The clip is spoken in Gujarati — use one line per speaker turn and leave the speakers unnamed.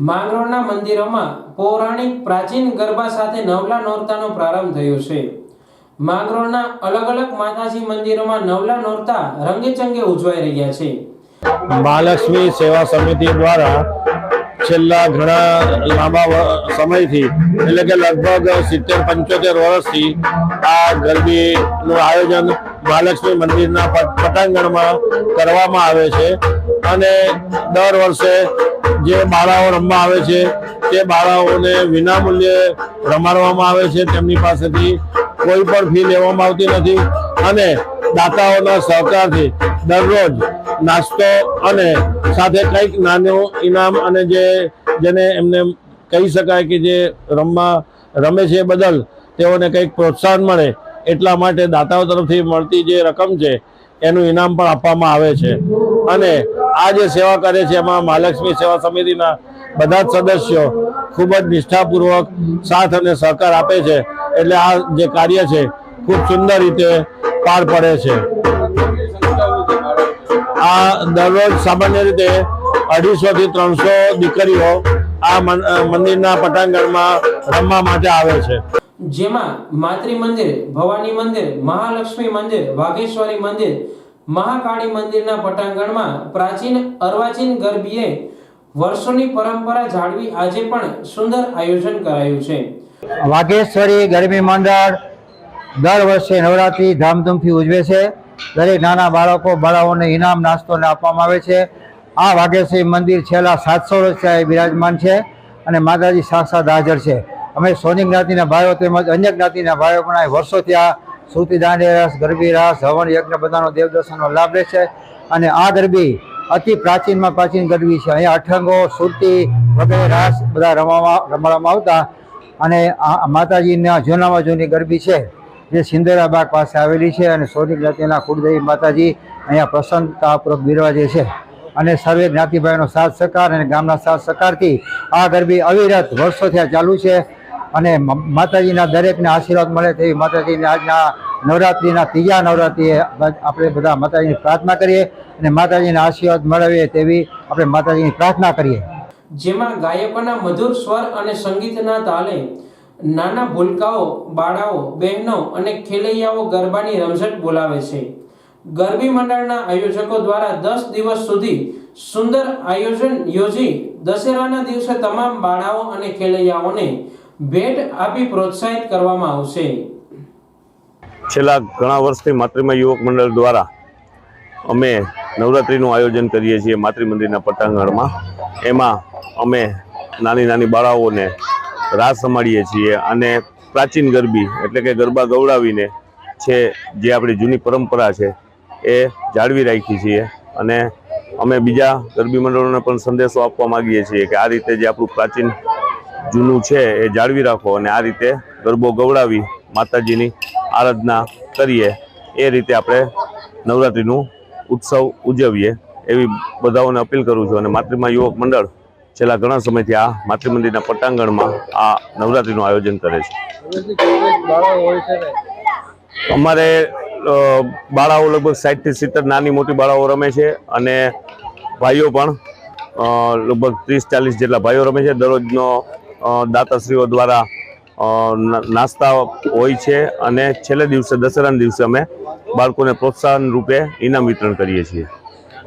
માંગરોળના મંદિરોમાં પૌરાણિક પ્રાચીન ગરબા સાથે નવલા નોરતાનો પ્રારંભ થયો છે। માંગરોળના અલગ અલગ માતાજી મંદિરોમાં નવલા નોરતા રંગેચંગે ઉજવાઈ રહ્યા છે।
મહાલક્ષ્મી સેવા સમિતિ દ્વારા છેલ્લા ઘણા લાંબા સમયથી એટલે કે લગભગ 70-75 વર્ષથી આ ગરબીનું આયોજન મહાલક્ષ્મી મંદિરના પટાંગણમાં કરવામાં આવે છે અને દર વર્ષે જે બાળાઓ રમવા આવે છે તે બાળાઓને વિનામૂલ્યે રમાડવામાં આવે છે। તેમની પાસેથી કોઈ પણ ફી લેવામાં આવતી નથી અને દાતાઓના સહકારથી દરરોજ નાસ્તો અને સાથે કંઈક નાનું ઇનામ અને જેને એમને કહી શકાય કે જે રમે છે બદલ તેઓને કંઈક પ્રોત્સાહન મળે એટલા માટે દાતાઓ તરફથી મળતી જે રકમ છે એનું ઇનામ પણ આપવામાં આવે છે અને આ જે સેવા કરે છે એમાં મહાલક્ષ્મી સેવા સમિતિના બધા જ સદસ્યો ખૂબ જ નિષ્ઠાપૂર્વક સાથ અને સહકાર આપે છે એટલે આ જે કાર્ય છે ખૂબ સુંદર રીતે પાર પડે છે। આ દરરોજ સામાન્ય રીતે 250 થી 300 દીકરીઓ આ મંદિરના પટાંગણમાં રમવા માટે આવે છે,
જેમાં માતૃ મંદિર, ભવાની મંદિર, મહાલક્ષ્મી મંદિર, વાઘેશ્વરી મંદિર, મહાકાળી મંદિરના પટાંગણમાં પ્રાચીન અર્વાચીન ગરબીએ વર્ષોની પરંપરા જાળવી આજે પણ સુંદર આયોજન કરાયું છે।
વાઘેશ્વરી ગરબી મંડળ દર વર્ષે નવરાત્રી ધામધૂમથી ઉજવે છે। દરેક નાના બાળાઓને ઇનામ નાસ્તોને આપવામાં આવે છે। આ વાઘેશ્વરી મંદિર છેલ્લા 700 વર્ષથી બિરાજમાન છે અને માતાજી સાક્ષાત હાજર છે। અમે સોની જ્ઞાતિના ભાઈઓ તેમજ અન્ય જ્ઞાતિના ભાઈઓ પણ વર્ષોથી આ સુરતી દાંડિયા રાસ, ગરબી રાસ, હવન યજ્ઞ બધાનો દેવદર્શનનો લાભ લે છે અને આ ગરબી અતિ પ્રાચીનમાં પ્રાચીન ગરબી છે। અહીંયા અઠંગો, સુરતી વગેરે રાસ બધા રમાડવામાં આવતા અને આ માતાજીના જૂનામાં જૂની ગરબી છે જે સિંદરાબાગ પાસે આવેલી છે અને સોની જ્ઞાતિના કુળદેવી માતાજી અહીંયા પ્રસન્નતાપૂર્વક બિરાજે છે અને સર્વે જ્ઞાતિભાઈનો સાથ સહકાર અને ગામના સાથ સહકારથી આ ગરબી અવિરત વર્ષોથી ચાલુ છે અને માતાજીના દરેકને આશીર્વાદ મળે તેવી માતાજીને આજના નવરાત્રિના ત્રીજા નવરાત્રિએ આપણે બધા માતાજીની પ્રાર્થના કરીએ અને માતાજીના આશીર્વાદ મેળવીએ તેવી આપણે માતાજીની પ્રાર્થના કરીએ।
જેમાં ગાયકોના મધુર સ્વર અને સંગીતના તાલે નાના ભૂલકાઓ, બાળાઓ, બહેનો અને ખેલૈયાઓ ગરબાની રમઝટ બોલાવે છે। ગરબી મંડળના આયોજકો દ્વારા 10 દિવસ સુધી સુંદર આયોજન યોજી દશેરાના દિવસે તમામ બાળાઓ અને ખેલૈયાઓને ભેટ આપી પ્રોત્સાહિત કરવામાં આવશે।
છેલ્લા ઘણા વર્ષથી માતૃમા યુવક મંડળ દ્વારા અમે નવરાત્રિનું આયોજન કરીએ છીએ માતૃ મંદિરના પટાંગણમાં। એમાં અમે નાની નાની બાળાઓને રાસ રમાડીએ છીએ અને પ્રાચીન ગરબી એટલે કે ગરબા ગવડાવીને છે જે આપણી જૂની પરંપરા છે એ જાળવી રાખી છીએ અને અમે બીજા ગરબી મંડળોને પણ સંદેશો આપવા માગીએ છીએ કે આ રીતે જે આપણું પ્રાચીન જૂનું છે એ જાળવી રાખો અને આ રીતે ગરબો ગવડાવી માતાજીની આરાધના કરીએ, એ રીતે આપણે નવરાત્રિનું ઉત્સવ ઉજવીએ એવી બધાઓને અપીલ કરું છું। અને માતૃમા યુવક મંડળ છેલ્લા ઘણા સમયથી આ માતૃ મંદિરના પટાંગણમાં આ નવરાત્રિનું આયોજન કરે છે। અમારે બાળાઓ લગભગ 60 થી 70 નાની મોટી બાળાઓ રમે છે અને ભાઈઓ પણ લગભગ 30-40 જેટલા ભાઈઓ રમે છે। દરરોજનો દાતાશ્રીઓ દ્વારા નાસ્તા હોય છે અને છેલ્લે દિવસે દશેરાના દિવસે અમે બાળકોને પ્રોત્સાહન રૂપે ઇનામ વિતરણ કરીએ છીએ।